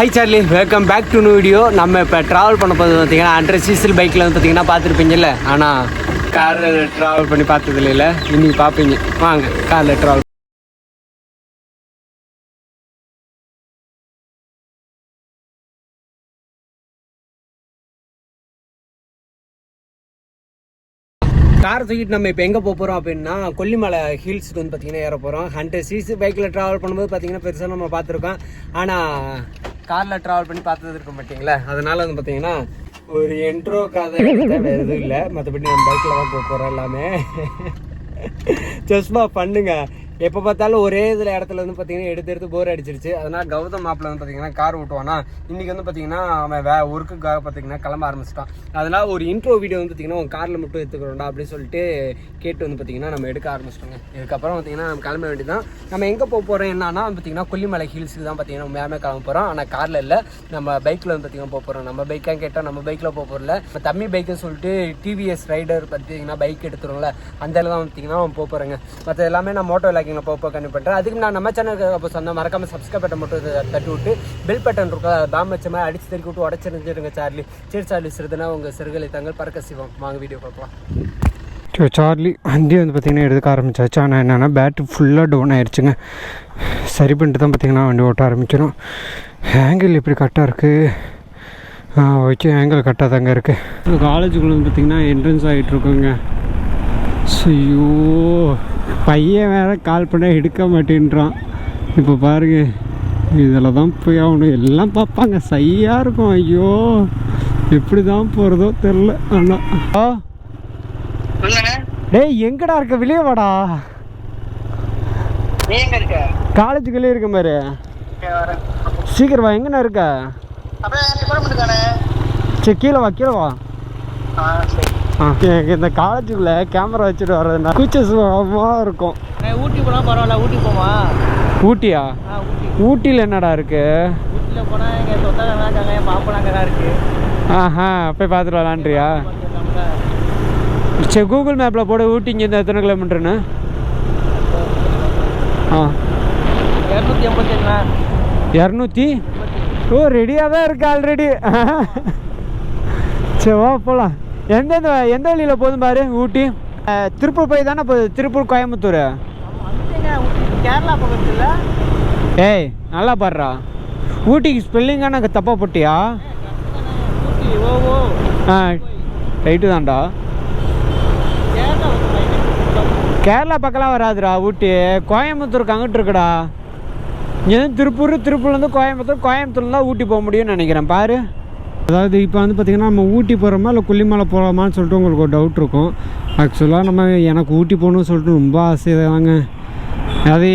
Hi Charlie, welcome back to new video. நம்ம இப்போ travel பண்ண போது பார்த்தீங்கன்னா 100cc பைக்கில் வந்து பார்த்தீங்கன்னா பார்த்துருப்பீங்கல்ல. ஆனால் காரில் ட்ராவல் பண்ணி பார்த்தது இல்லை. இன்னைக்கு பார்ப்பீங்க, வாங்க காரில் ட்ராவல். காரை தூக்கிட்டு நம்ம இப்போ எங்கே போக போகிறோம் அப்படின்னா கொல்லிமலை ஹில்ஸுக்கு வந்து பார்த்தீங்கன்னா ஏற போகிறோம். 100cc பைக்கில் ட்ராவல் பண்ணும்போது பார்த்தீங்கன்னா பெருசாக நம்ம பார்த்துருக்கோம். ஆனால் காரில் ட்ராவல் பண்ணி பார்த்தது இருக்க மாட்டிங்களா. அதனால் வந்து பார்த்தீங்கன்னா ஒரு என்ட்ரோ கதை வேறு எதுவும் இல்லை. மற்றபடி நம்ம பைக்கில் தான் போக போகிறோம். எல்லாமே சும்மா பண்ணுங்க. எப்போ பார்த்தாலும் ஒரே இதில் இடத்துல வந்து பார்த்தீங்கன்னா எடுத்து போர் அடிச்சிருச்சு. அதனால் கௌதம் மாப்பிள்ள வந்து பார்த்தீங்கன்னா கார் ஓட்டுவானா. இன்றைக்கி வந்து பார்த்தீங்கன்னா அவன் ஒர்க்குக்காக பார்த்தீங்கன்னா கிளம்ப ஆரம்பிச்சிட்டான். அதனால் ஒரு இன்ட்ரோ வீடியோ வந்து பார்த்தீங்கன்னா உங்கள் காரில் மட்டும் எடுத்துக்கிறோம்டா அப்படின்னு சொல்லிட்டு கேட்டு வந்து பார்த்தீங்கன்னா நம்ம எடுக்க ஆரம்பிச்சிட்டோங்க. இதுக்கப்புறம் பார்த்தீங்கன்னா நம்ம கிளம்ப வேண்டியதான். நம்ம எங்கே போக போகிறோம் என்னன்னா பார்த்தீங்கன்னா கொல்லிமலை ஹில்ஸுக்கு தான் பார்த்தீங்கன்னா மேலே கிளம்ப போகிறோம். ஆனால் காரில் இல்லை, நம்ம பைக்கில் வந்து பார்த்தீங்கன்னா போக போகிறோம். நம்ம பைக்காக கேட்டால் நம்ம பைக்கில் போக போகிறல. இப்போ தம்பி பைக்குன்னு சொல்லிட்டு டிவிஎஸ் ரைடர் பார்த்தீங்கன்னா பைக் எடுத்துருவோம்ல, அந்த இதில் தான் பார்த்தீங்கன்னா போக போகிறேங்க. மற்ற எல்லாமே நான் மோட்டோ லாக்கிங்கில் போக கண்டிப்பாக பண்ணுறேன். அதுக்கு நான் நம்ம சேனலுக்கு அப்போ சொன்ன மறக்காமல் சப்ஸ்கிரைப் பட்டன் மட்டும் தட்டி விட்டு பெல் பட்டன் இருக்கா பாம் வச்ச மாதிரி அடிச்சு தெருக்கி விட்டு உடச்சிருந்துருங்க சார்லி. சரி சார்லி, சிறுதுனா உங்கள் சிறுகளை தங்கள் பறக்க சிவம். வாங்க வீடியோ பார்க்கலாம். சார்லி வண்டி வந்து பார்த்திங்கன்னா எடுக்க ஆரம்பிச்சாச்சு. ஆனால் என்னென்னா பேட்ரி ஃபுல்லாக டவுன் ஆகிடுச்சுங்க. சரி பண்ணிட்டு தான் பார்த்திங்கன்னா வண்டி ஓட்ட ஆரம்பிச்சிடும். ஆங்கிள் எப்படி கரெக்டாக இருக்குது. ஓகே, ஆங்கிள் கரெக்டாக தாங்க இருக்குது. காலேஜுக்குள்ளே வந்து பார்த்திங்கன்னா என்ட்ரன்ஸ் ஆகிட்டுருக்கோங்க. ஐயோ, பையன் வேறு கால் பண்ண எடுக்க மாட்டேன்றான். இப்போ பாருங்க, இதில் தான் போய் ஆகணும். எல்லாம் பார்ப்பாங்க, சையாக இருக்கும். ஐயோ, எப்படி தான் போகிறதோ தெரில. ஆனால் டேய் எங்கடா இருக்க, வெளியே வாடா. காலேஜுக்குள்ளே இருக்க மாதிரி. சீக்கிரம் வா, எங்கண்ணா இருக்க? சரி கீழே வா. இந்த காலேஜுக்குள்ள கேமரா வச்சுட்டு வர்றதுனா கூச்சமாக இருக்கும். ஊட்டி போனால் பரவாயில்ல, ஊட்டி போமா? ஊட்டியா? ஊட்டியில் என்னடா இருக்கு? ஊட்டியில் போனால் எங்கள் சொந்தக்காரங்க இருக்காங்க, என் பாப்பனாங்க இருக்கு. போய் பார்த்துட்டு வரலான்றியா? சரி, கூகுள் மேப்பில் போட ஊட்டி இங்கேருந்து எத்தனை கிலோமீட்டருன்னு? 280. ஓ, ரெடியாக தான் இருக்கு ஆல்ரெடி. சரி வா போகலாம். எந்த வழியில் போதும் பாரு. ஊட்டி திருப்பூர் போய் தானே போகுது. திருப்பூர் கோயம்புத்தூர். கேரளா பக்கத்தில். ஏய் நல்லா பாடுறா. ஊட்டிக்கு ஸ்பெல்லிங்கான எனக்கு தப்பாக போட்டியா? ரைட்டு தான்டா. கேரளா பக்கம்லாம் வராதுடா ஊட்டி. கோயம்புத்தூருக்கு அங்கிட்டு இருக்குடா. இங்கேருந்து திருப்பூர்லேருந்து கோயம்புத்தூர்லேருந்து தான் ஊட்டி போக முடியும்னு நினைக்கிறேன். பாரு, அதாவது இப்போ வந்து பார்த்திங்கன்னா நம்ம ஊட்டி போகிறோமா இல்லை கொல்லிமலை போகிறோமான்னு சொல்லிட்டு உங்களுக்கு ஒரு டவுட் இருக்கும். ஆக்சுவலாக எனக்கு ஊட்டி போகணுன்னு சொல்லிட்டு ரொம்ப ஆசைதாங்க. அது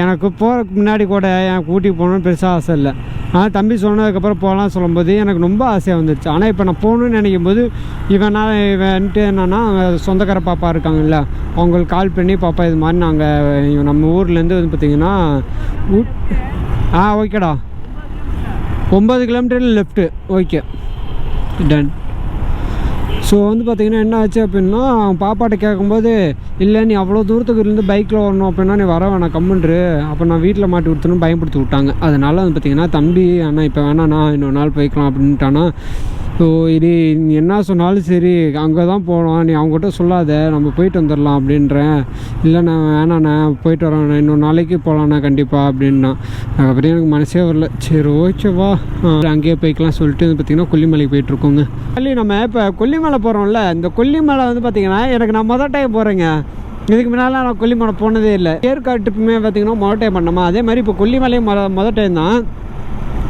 எனக்கு போகிறதுக்கு முன்னாடி கூட எனக்கு ஊட்டி போகணுன்னு பெருசாக ஆசை இல்லை. ஆனால் தம்பி சொன்னதுக்கப்புறம் போகலான்னு சொல்லும்போது எனக்கு ரொம்ப ஆசையாக வந்துடுச்சு. ஆனால் இப்போ நான் போகணுன்னு நினைக்கும் போது இவன்ட்டு என்னென்னா சொந்தக்கார பாப்பா இருக்காங்கல்ல, அவங்களுக்கு கால் பண்ணி பாப்பா இது மாதிரி நாங்கள் நம்ம ஊர்லேருந்து வந்து பார்த்திங்கன்னா ஓகேடா 9 கிலோமீட்டரில் லெஃப்ட்டு. Okay done. ஸோ வந்து பார்த்திங்கன்னா என்ன ஆச்சு அப்படின்னா, பாப்பாட்ட கேட்கும்போது இல்லை நீ அவ்வளோ தூரத்துக்கு இருந்து பைக்கில் வரணும் அப்படின்னா நீ வர வேணாம் கம்முன்று, அப்போ நான் வீட்டில் மாட்டி விடுத்தணும் பயன்படுத்தி விட்டாங்க. அதனால் வந்து பார்த்திங்கன்னா தம்பி அண்ணா இப்போ வேணாண்ணா இன்னொரு நாள் போய்க்கலாம் அப்படின்ட்டானா. ஸோ இது நீ என்ன சொன்னாலும் சரி அங்கே தான் போகணும், நீ அவங்ககிட்ட சொல்லாத, நம்ம போயிட்டு வந்துடலாம் அப்படின்றேன். இல்லைண்ணா வேணாண்ணா போயிட்டு வரோண்ணா, இன்னொரு நாளைக்கு போகலாண்ணா கண்டிப்பாக அப்படின்னா. அதுக்கப்புறம் எனக்கு மனசே வரல. சரி ஓகேவா அங்கேயே போய்க்கலாம் சொல்லிட்டு வந்து பார்த்திங்கன்னா கொல்லிமலைக்கு போயிட்டுருக்கோங்க. நம்ம இப்போ கொல்லிமலை போகிறோம்ல, இந்த கொல்லிமலை வந்து பார்த்திங்கன்னா எனக்கு நான் மொதல் டைம் போகிறேங்க. இதுக்கு முன்னால் நான் கொல்லிமலை போனதே இல்லை. ஏற்காடு ட்ரிப்புமே பார்த்திங்கன்னா மொதல் டைம் பண்ணோமா, அதே மாதிரி இப்போ கொல்லிமலையும் மொதல் டைம் தான்.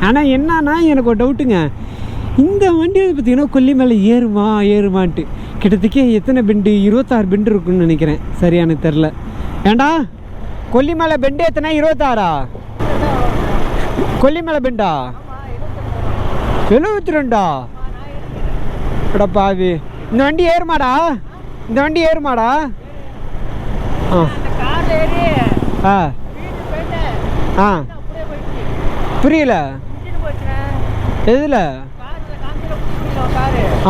ஆனால் என்னன்னா எனக்கு ஒரு டவுட்டுங்க, இந்த வண்டி வந்து பார்த்திங்கன்னா கொல்லிமலை ஏறுமான்ட்டு கிட்டத்தட்ட எத்தனை பெண்டு? 26 பெண்டு இருக்குன்னு நினைக்கிறேன். சரியா எனக்கு தெரில. ஏண்டா கொல்லிமலை பெண்டு எத்தனை? 26ஆ? கொல்லிமலை பெண்டா 72ஆ? பாவி, இந்த வண்டி ஏறுமாடா? புரியல எதில்?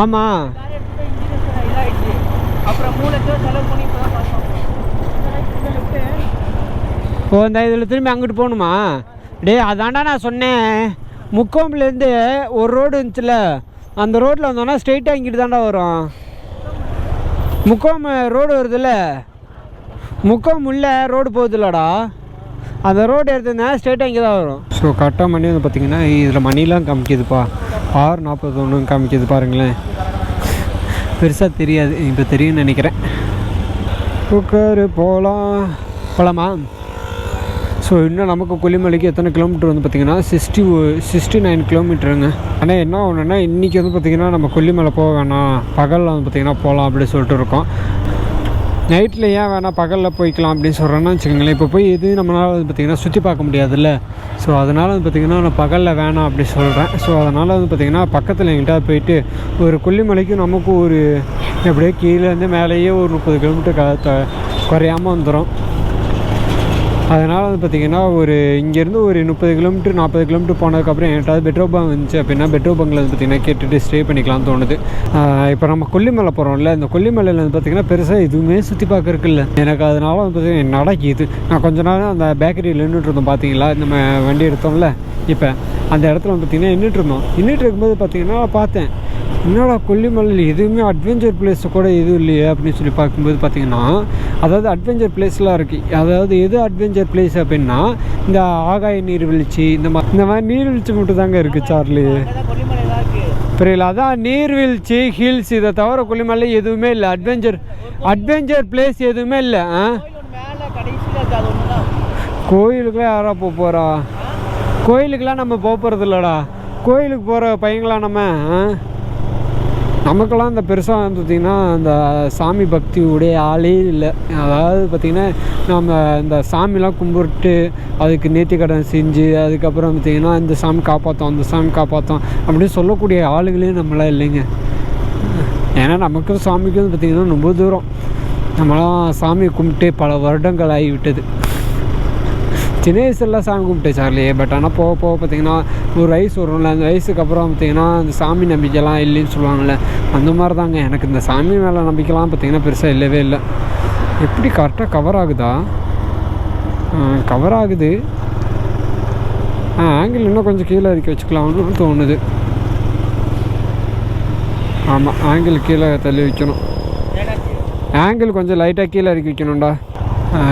ஆமாம், ஓ இந்த இதில் திரும்பி அங்கிட்டு போகணுமா? டே அதாண்டா நான் சொன்னேன், முக்கோம்லேருந்து ஒரு ரோடு இருந்துச்சுல, அந்த ரோட்டில் வந்தோன்னா ஸ்ட்ரெயிட்டாக இங்கிட்டு தாண்டா வரும். முக்கோம் ரோடு வருதுல்ல, முக்கோம் உள்ள ரோடு போகுதுல்லடா, அந்த ரோடு எடுத்துருந்தா ஸ்ட்ரெயிட்டாக இங்கே தான் வரும். ஸோ கரெக்டாக மணி வந்து பார்த்திங்கன்னா இதில் மணிலாம் காமிக்குதுப்பா, 6:41 காமிக்குது பாருங்களேன். பெருசாக தெரியாது, இப்போ தெரியும்னு நினைக்கிறேன். உட்காரு போகலாமா? ஸோ இன்னும் நமக்கு கொல்லிமலைக்கு எத்தனை கிலோமீட்டர் வந்து பார்த்திங்கன்னா 69 கிலோமீட்டருங்க. ஆனால் என்ன ஒன்றுன்னா இன்றைக்கி வந்து பார்த்திங்கன்னா நம்ம கொல்லிமலை போக வேணாம், பகலில் வந்து பார்த்திங்கன்னா போகலாம் அப்படின்னு சொல்லிட்டு இருக்கோம். நைட்டில் ஏன் வேணால் பகலில் போய்க்கலாம் அப்படின்னு சொல்கிறேன்னா வச்சுக்கோங்களேன், இப்போ போய் எது நம்மளால் வந்து பார்த்திங்கன்னா சுற்றி பார்க்க முடியாதுல்ல. ஸோ அதனால் வந்து பார்த்திங்கன்னா நான் பகலில் வேணாம் அப்படி சொல்கிறேன். ஸோ அதனால் வந்து பார்த்திங்கன்னா பக்கத்தில் எங்கிட்ட போயிட்டு ஒரு கொல்லிமலைக்கு நமக்கு ஒரு எப்படியே கீழேருந்து மேலேயே ஒரு 30 கிலோமீட்டர் குறையாமல் வந்துடும். அதனால் வந்து பார்த்திங்கன்னா ஒரு இங்கேருந்து ஒரு 30 கிலோமீட்டர் 40 கிலோமீட்டர் போனதுக்கப்புறம் என்கிட்ட பெட்ரோல் பங்க் வந்துச்சு அப்படின்னா பெட்ரோல் பங்கில் வந்து பார்த்திங்கன்னா கேட்டுட்டு ஸ்டே பண்ணிக்கலாம்னு தோணுது. இப்போ நம்ம கொல்லிமலை போகிறோம்ல, இந்த கொல்லிமலையில் வந்து பார்த்திங்கன்னா பெருசாக எதுவுமே சுற்றி பார்க்கறதுக்குல்ல. எனக்கு அதனால் வந்து பார்த்திங்கன்னா நடக்குது. நான் கொஞ்ச நேரம் அந்த பேக்கரியில் நின்றுட்டு இருந்தோம் பார்த்தீங்களா, நம்ம வண்டி எடுத்தோம்ல, இப்போ அந்த இடத்துல வந்து பார்த்திங்கன்னா நின்றுட்டு இருக்கும்போது பார்த்திங்கன்னா பார்த்தேன், என்னடா கொல்லிமலையில் எதுவுமே அட்வென்ச்சர் பிளேஸ் கூட எதுவும் இல்லையே அப்படின்னு சொல்லி பார்க்கும்போது பார்த்திங்கன்னா, அதாவது அட்வென்ச்சர் பிளேஸ்லாம் இருக்குது. அதாவது எது அட்வென்ச்சர் பிளேஸ் அப்படின்னா இந்த ஆகாய நீர்வீழ்ச்சி, இந்த மாதிரி நீர்வீழ்ச்சி மட்டும் தாங்க இருக்குது சார்லி. புரியல, அதான் நீர்வீழ்ச்சி ஹில்ஸ், இதை தவிர கொல்லிமலை எதுவுமே இல்லை. அட்வென்ச்சர் பிளேஸ் எதுவுமே இல்லை. கோயிலுக்குலாம் யாரா போகிறா? கோயிலுக்கெலாம் நம்ம போகிறது இல்லைடா. கோயிலுக்கு போகிற பையங்களாம் நமக்கெல்லாம் இந்த பெருசாக வந்து பார்த்திங்கன்னா இந்த சாமி பக்தி உடைய ஆளே இல்லை. அதாவது பார்த்திங்கன்னா நம்ம இந்த சாமிலாம் கும்பிட்டு அதுக்கு நேர்த்திக்கடன் செஞ்சு அதுக்கப்புறம் பார்த்திங்கன்னா இந்த சாமி காப்பாற்றோம் அந்த சாமி காப்பாற்றோம் அப்படின்னு சொல்லக்கூடிய ஆளுங்களே நம்மளாம் இல்லைங்க. ஏன்னா நமக்கும் சாமிக்கும் பார்த்திங்கன்னா ரொம்ப தூரம். நம்மளாம் சாமி கும்பிட்டு பல வருடங்கள் ஆகிவிட்டது. சின்ன வயசுலாம் சாமி கும்பிட்டேன் சார்லி. பட் ஆனால் போக போக பார்த்திங்கன்னா ஒரு வயசு வரும்ல, அந்த வயசுக்கு அப்புறம் பார்த்திங்கன்னா அந்த சாமி நம்பிக்கைலாம் இல்லைன்னு சொல்லுவாங்கள்ல, அந்த மாதிரி தாங்க எனக்கு இந்த சாமி மேலே நம்பிக்கைலாம் பார்த்திங்கன்னா பெருசாக இல்லவே இல்லை. எப்படி கரெக்டாக கவர் ஆகுதா? கவர் ஆகுது. ஆங்கிள் இன்னும் கொஞ்சம் கீழே இறக்கி வச்சுக்கலாம்னு தோணுது. ஆமாம், ஆங்கிள் கீழே தள்ளி வைக்கணும். ஆங்கிள் கொஞ்சம் லைட்டாக கீழே இறக்கி வைக்கணும்டா.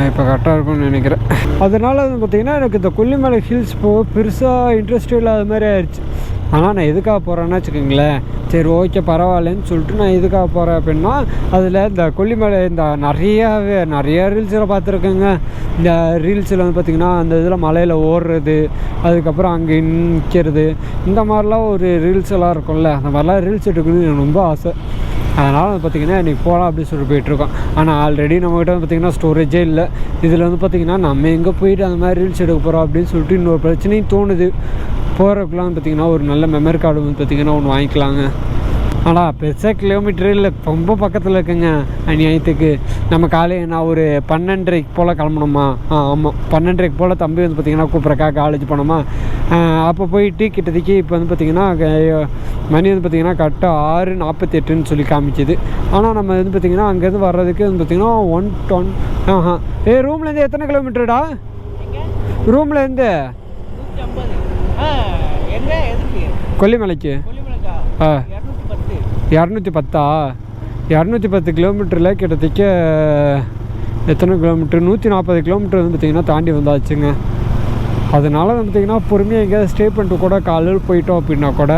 இப்போ கரெக்டாக இருக்கும்னு நினைக்கிறேன். அதனால் வந்து பார்த்திங்கன்னா எனக்கு இந்த கொல்லிமலை ஹில்ஸ் போக பெருசாக இன்ட்ரெஸ்ட் இல்லாத மாதிரி ஆயிடுச்சு. ஆனால் நான் எதுக்காக போகிறேன்னு வச்சுக்கோங்களேன், சரி ஓகே பரவாயில்லன்னு சொல்லிட்டு நான் எதுக்காக போகிறேன் அப்படின்னா, அதில் இந்த கொல்லிமலை இந்த நிறைய ரீல்ஸில் பார்த்துருக்கேங்க. இந்த ரீல்ஸில் வந்து பார்த்திங்கன்னா அந்த இதில் மலையில் ஓடுறது, அதுக்கப்புறம் அங்கே நிற்கிறது, இந்த மாதிரிலாம் ஒரு ரீல்ஸ் எல்லாம் இருக்கும்ல, அந்த மாதிரிலாம் ரீல்ஸ் எடுக்கணும்னு எனக்கு ரொம்ப ஆசை. அதனால் வந்து பார்த்திங்கன்னா இன்றைக்கி போகலாம் அப்படின்னு சொல்லிட்டு போயிட்டுருக்கோம். ஆனால் ஆல்ரெடி நம்மகிட்ட வந்து பார்த்திங்கன்னா ஸ்டோரேஜே இல்லை. இதில் வந்து பார்த்திங்கன்னா நம்ம எங்கே போயிட்டு அந்த மாதிரி ரீல்ஸ் எடுக்க போகிறோம் அப்படின்னு சொல்லிட்டு இன்னொரு பிரச்சனையும் தோணுது. போகிறதுக்குலாம் வந்து பார்த்திங்கன்னா ஒரு நல்ல மெமரி கார்டு வந்து பார்த்திங்கன்னா ஒன்று வாங்கிக்கலாங்க. ஆனால் பெருசாக கிலோமீட்டரு இல்லை, ரொம்ப பக்கத்தில் இருக்குங்க. அநியாயத்துக்கு நம்ம நான் ஒரு 12:30 போல் கிளம்பணுமா? ஆமாம், 12:30 போல் தம்பி வந்து பார்த்திங்கன்னா கூப்பிட்றக்காக காலேஜ் போனோமா. அப்போ போயிட்டு கிட்டத்தட்ட இப்போ வந்து பார்த்திங்கன்னா மணி வந்து பார்த்திங்கன்னா கரெக்டாக 6:48ன்னு சொல்லி காமிச்சிது. ஆனால் நம்ம வந்து பார்த்திங்கன்னா அங்கேருந்து வர்றதுக்கு வந்து பார்த்திங்கன்னா 110. ரூம்லேருந்து எத்தனை கிலோமீட்டருடா? ரூம்லேருந்து கொல்லிமலைக்கு 210 கிலோமீட்டரில் கிட்டத்தட்ட எத்தனை கிலோமீட்டர்? 140 கிலோமீட்டர் வந்து பார்த்திங்கன்னா தாண்டி வந்தாச்சுங்க. அதனால் வந்து பார்த்திங்கன்னா பொறுமையாக எங்கேயாவது ஸ்டே பண்ணிட்டு கூட காலையில் போயிட்டோம் அப்படின்னா கூட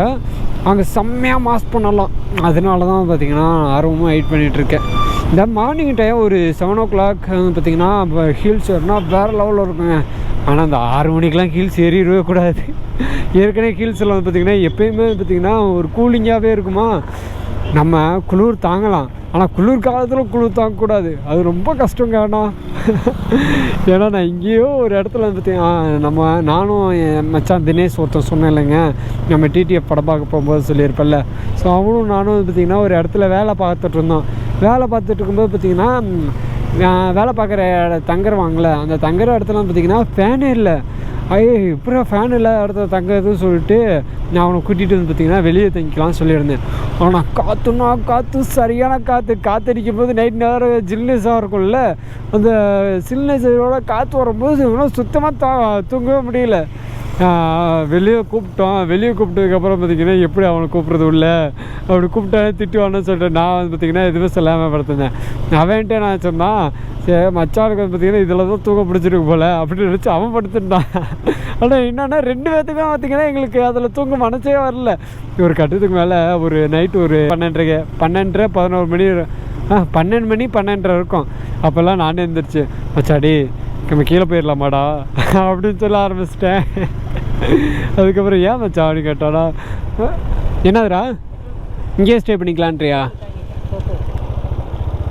அங்கே செம்மையாக மாஸ் பண்ணலாம். அதனால தான் பார்த்திங்கன்னா ஆர்வமாக வெயிட் பண்ணிகிட்ருக்கேன். இந்த மார்னிங் டைம் ஒரு 7 o'clock வந்து பார்த்திங்கன்னா ஹில்ஸ் ஏறினா வேறு லெவலில் இருக்குங்க. ஆனால் அந்த 6 மணிக்கெலாம் ஹில்ஸ் ஏறிடவே கூடாது. ஏற்கனவே ஹில்ஸில் வந்து பார்த்திங்கன்னா எப்போயுமே பார்த்திங்கன்னா ஒரு கூலிங்காகவே இருக்குமா. நம்ம குளிர் தாங்கலாம், ஆனால் குளிர் காலத்தில் குளிர் தாங்கக்கூடாது, அது ரொம்ப கஷ்டங்க. ஏன்னா நான் இங்கேயோ ஒரு இடத்துல வந்து பார்த்திங்கன்னா நானும் என் மச்சான் தினேஷ் ஒருத்தன் சொன்னேன் இல்லைங்க, நம்ம டிடிஎஃப் படம் பார்க்க போகும்போது சொல்லியிருப்பேன்ல. ஸோ அவனும் நானும் வந்து பார்த்திங்கன்னா ஒரு இடத்துல வேலை பார்த்துட்டு இருந்தோம். வேலை பார்த்துட்டு இருக்கும்போது பார்த்திங்கன்னா வேலை பார்க்குற தங்குறவாங்கள, அந்த தங்குற இடத்துல பார்த்திங்கன்னா ஃபேனே இல்லை. இப்போ ஃபேன் இல்லை இடத்துல தங்குறதுன்னு சொல்லிட்டு நான் அவனை கூட்டிகிட்டு வந்து பார்த்திங்கன்னா வெளியே தங்கிக்கலாம்னு சொல்லியிருந்தேன். ஆனால் காற்று சரியான காற்றடிக்கும் போது நைட் நேரம் ஜில்னஸாக இருக்கும்ல, அந்த சில்னஸோட காற்று வரும்போது இவனும் சுத்தமாக தூங்கவே முடியல. வெளியே கூப்பிட்டோம். வெளியே கூப்பிட்டதுக்கப்புறம் பார்த்தீங்கன்னா எப்படி அவனை கூப்பிட்றது உள்ள அப்படி கூப்பிட்டாலே திட்டுவான்னு சொல்லிட்டு நான் வந்து பார்த்திங்கன்னா எதுவுமே சொல்லாமல் படுத்திருந்தேன். அவன்கிட்ட நான் சொன்னான், சரி மச்சானுக்கு வந்து பார்த்திங்கன்னா இதில் தான் தூங்க பிடிச்சிருக்கு போல் அப்படின்னு நினச்சி அவன் படுத்துட்டான். ஆனால் என்னென்னா 2 பேர்த்துக்குமே பார்த்திங்கன்னா எங்களுக்கு அதில் தூங்க மனசே வரல. ஒரு கட்டத்துக்கு மேலே ஒரு நைட்டு ஒரு 12:30 11 மணி 12 மணி 12:30 இருக்கும். அப்போல்லாம் நானே எழுந்திரிச்சு, மச்சாடி நம்ம கீழே போயிடலாமாடா அப்படின்னு சொல்ல ஆரம்பிச்சிட்டேன். அதுக்கப்புறம் ஏன் மச்சா அப்படின்னு கேட்டாடா, என்னதுடா இங்கேயே ஸ்டே பண்ணிக்கலான்றியா?